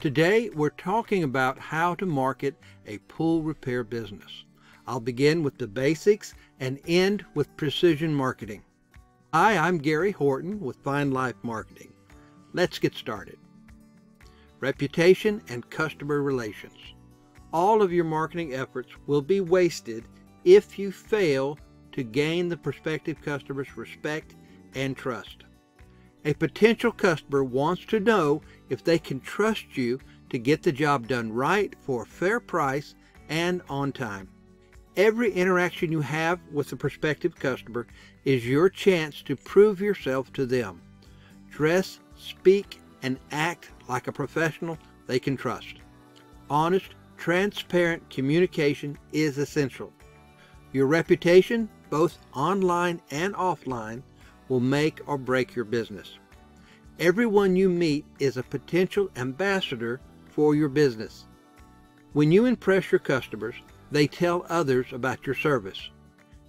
Today we're talking about how to market a pool repair business. I'll begin with the basics and end with precision marketing. Hi, I'm Gary Horton with Fine Life Marketing. Let's get started. Reputation and customer relations. All of your marketing efforts will be wasted if you fail to gain the prospective customer's respect and trust. A potential customer wants to know if they can trust you to get the job done right for a fair price and on time. Every interaction you have with the prospective customer is your chance to prove yourself to them. Dress, speak, and act like a professional they can trust. Honest, transparent communication is essential. Your reputation, both online and offline, will make or break your business. Everyone you meet is a potential ambassador for your business. When you impress your customers, they tell others about your service.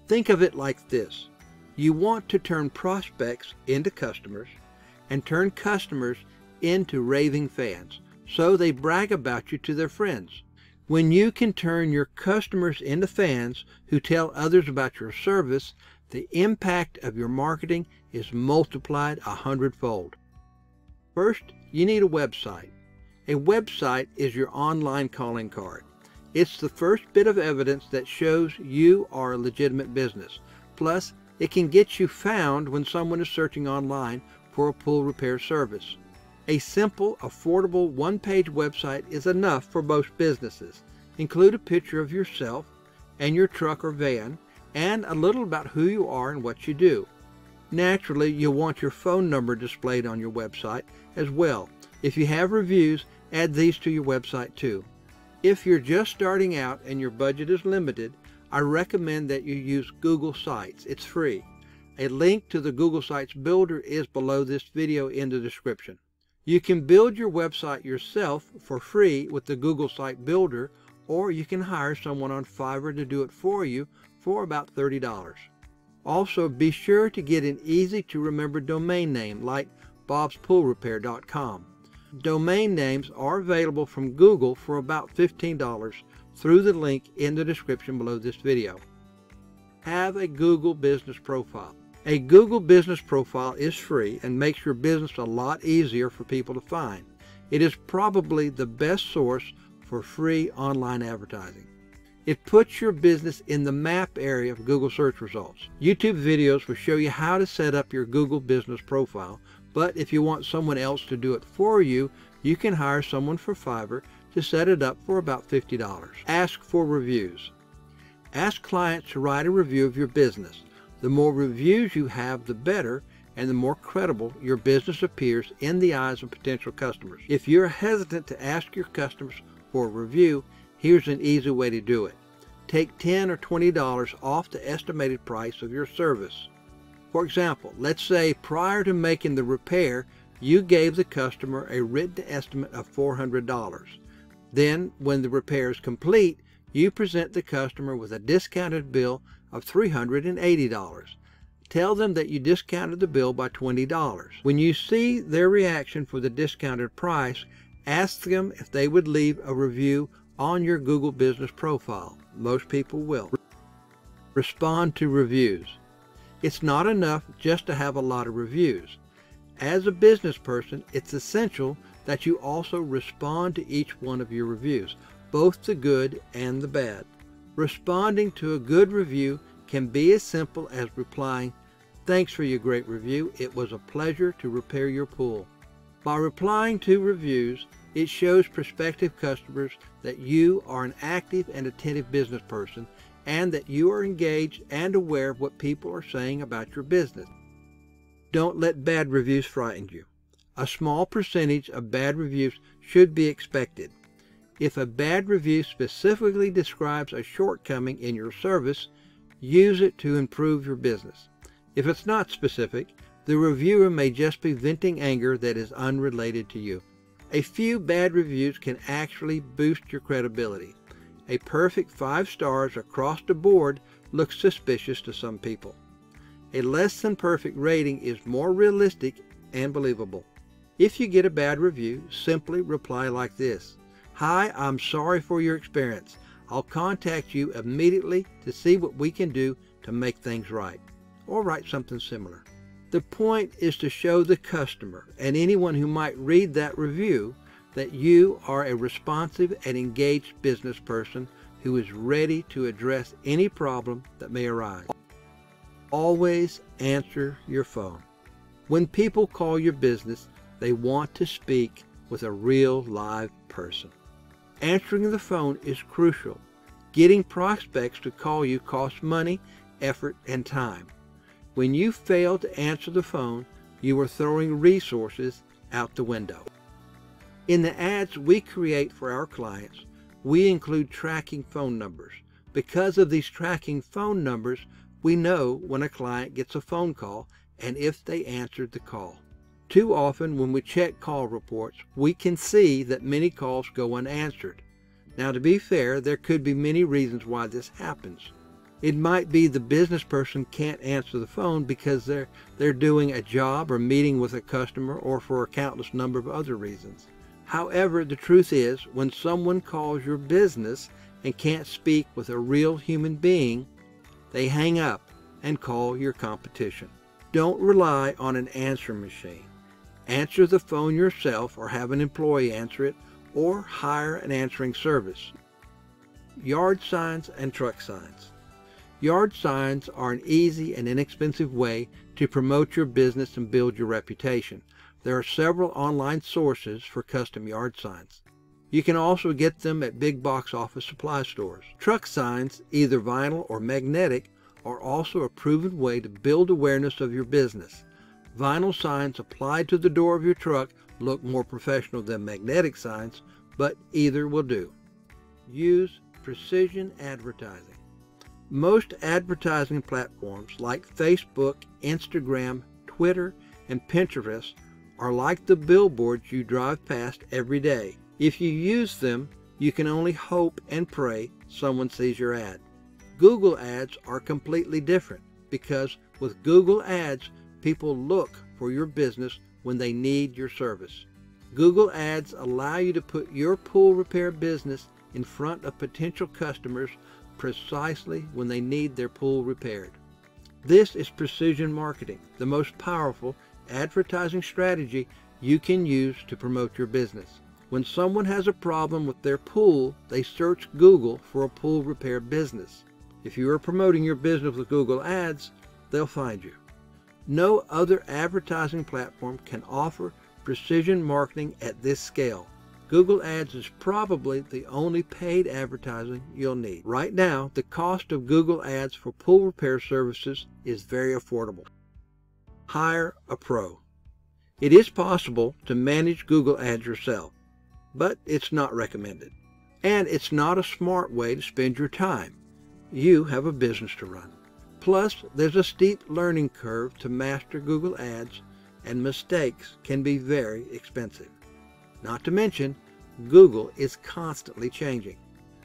Think of it like this. You want to turn prospects into customers and turn customers into raving fans, so they brag about you to their friends. When you can turn your customers into fans who tell others about your service, the impact of your marketing is multiplied 100-fold. First, you need a website. A website is your online calling card. It's the first bit of evidence that shows you are a legitimate business. Plus, it can get you found when someone is searching online for a pool repair service. A simple, affordable one-page website is enough for most businesses. Include a picture of yourself and your truck or van, and a little about who you are and what you do. Naturally, you'll want your phone number displayed on your website as well. If you have reviews, add these to your website too. If you're just starting out and your budget is limited, I recommend that you use Google Sites. It's free. A link to the Google Sites Builder is below this video in the description. You can build your website yourself for free with the Google Site Builder, or you can hire someone on Fiverr to do it for you for about $30. Also, be sure to get an easy-to-remember domain name like bobspoolrepair.com. Domain names are available from Google for about $15 through the link in the description below this video. Have a Google business profile. A Google business profile is free and makes your business a lot easier for people to find. It is probably the best source for free online advertising. It puts your business in the map area of Google search results. YouTube videos will show you how to set up your Google business profile, but if you want someone else to do it for you, you can hire someone for Fiverr to set it up for about $50. Ask for reviews. Ask clients to write a review of your business. The more reviews you have, the better, and the more credible your business appears in the eyes of potential customers. If you're hesitant to ask your customers for a review, here's an easy way to do it. Take $10 or $20 off the estimated price of your service. For example, let's say prior to making the repair, you gave the customer a written estimate of $400. Then, when the repair is complete, you present the customer with a discounted bill of $380. Tell them that you discounted the bill by $20. When you see their reaction for the discounted price, ask them if they would leave a review on your Google business profile. Most people will. Respond to reviews. It's not enough just to have a lot of reviews. As a business person, it's essential that you also respond to each one of your reviews, both the good and the bad. Responding to a good review can be as simple as replying, "Thanks for your great review. It was a pleasure to repair your pool." By replying to reviews, it shows prospective customers that you are an active and attentive business person and that you are engaged and aware of what people are saying about your business. Don't let bad reviews frighten you. A small percentage of bad reviews should be expected. If a bad review specifically describes a shortcoming in your service, use it to improve your business. If it's not specific, the reviewer may just be venting anger that is unrelated to you. A few bad reviews can actually boost your credibility. A perfect 5 stars across the board looks suspicious to some people. A less than perfect rating is more realistic and believable. If you get a bad review, simply reply like this: "Hi, I'm sorry for your experience. I'll contact you immediately to see what we can do to make things right." Or write something similar. The point is to show the customer and anyone who might read that review that you are a responsive and engaged business person who is ready to address any problem that may arise. Always answer your phone. When people call your business, they want to speak with a real live person. Answering the phone is crucial. Getting prospects to call you costs money, effort, and time. When you fail to answer the phone, you are throwing resources out the window. In the ads we create for our clients, we include tracking phone numbers. Because of these tracking phone numbers, we know when a client gets a phone call and if they answered the call. Too often when we check call reports, we can see that many calls go unanswered. Now, to be fair, there could be many reasons why this happens. It might be the business person can't answer the phone because they're doing a job or meeting with a customer, or for a countless number of other reasons. However, the truth is, when someone calls your business and can't speak with a real human being, they hang up and call your competition. Don't rely on an answering machine. Answer the phone yourself or have an employee answer it, or hire an answering service. Yard signs and truck signs. Yard signs are an easy and inexpensive way to promote your business and build your reputation. There are several online sources for custom yard signs. You can also get them at big box office supply stores. Truck signs, either vinyl or magnetic, are also a proven way to build awareness of your business. Vinyl signs applied to the door of your truck look more professional than magnetic signs, but either will do. Use precision advertising. Most advertising platforms like Facebook, Instagram, Twitter, and Pinterest are like the billboards you drive past every day. If you use them, you can only hope and pray someone sees your ad. Google ads are completely different because with Google ads, people look for your business when they need your service. Google ads allow you to put your pool repair business in front of potential customers precisely when they need their pool repaired. This is precision marketing, the most powerful advertising strategy you can use to promote your business. When someone has a problem with their pool, they search Google for a pool repair business. If you are promoting your business with Google ads, they'll find you. No other advertising platform can offer precision marketing at this scale. Google ads is probably the only paid advertising you'll need. Right now, the cost of Google ads for pool repair services is very affordable. Hire a pro. It is possible to manage Google ads yourself, but it's not recommended. And it's not a smart way to spend your time. You have a business to run. Plus, there's a steep learning curve to master Google ads, and mistakes can be very expensive. Not to mention, Google is constantly changing.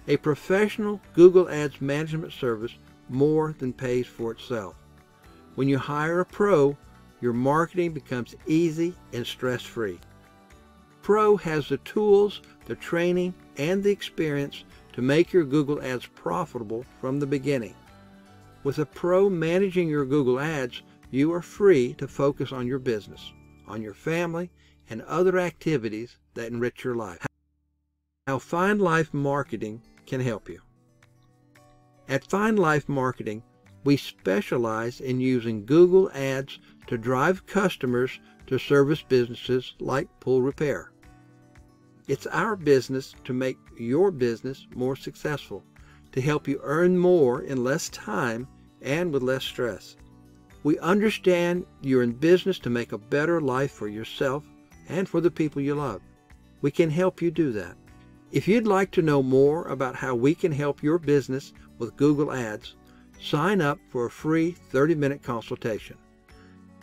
A professional Google Ads management service more than pays for itself. When you hire a pro, your marketing becomes easy and stress-free. Pro has the tools, the training, and the experience to make your Google Ads profitable from the beginning. With a pro managing your Google Ads, you are free to focus on your business, on your family, and other activities that enrich your life. How Find Life Marketing can help you. At Find Life Marketing, we specialize in using Google Ads to drive customers to service businesses like pool repair. It's our business to make your business more successful, to help you earn more in less time and with less stress. We understand you're in business to make a better life for yourself and for the people you love. We can help you do that. If you'd like to know more about how we can help your business with Google Ads, sign up for a free 30-minute consultation.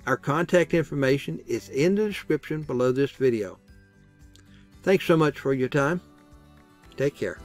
Our contact information is in the description below this video. Thanks so much for your time. Take care.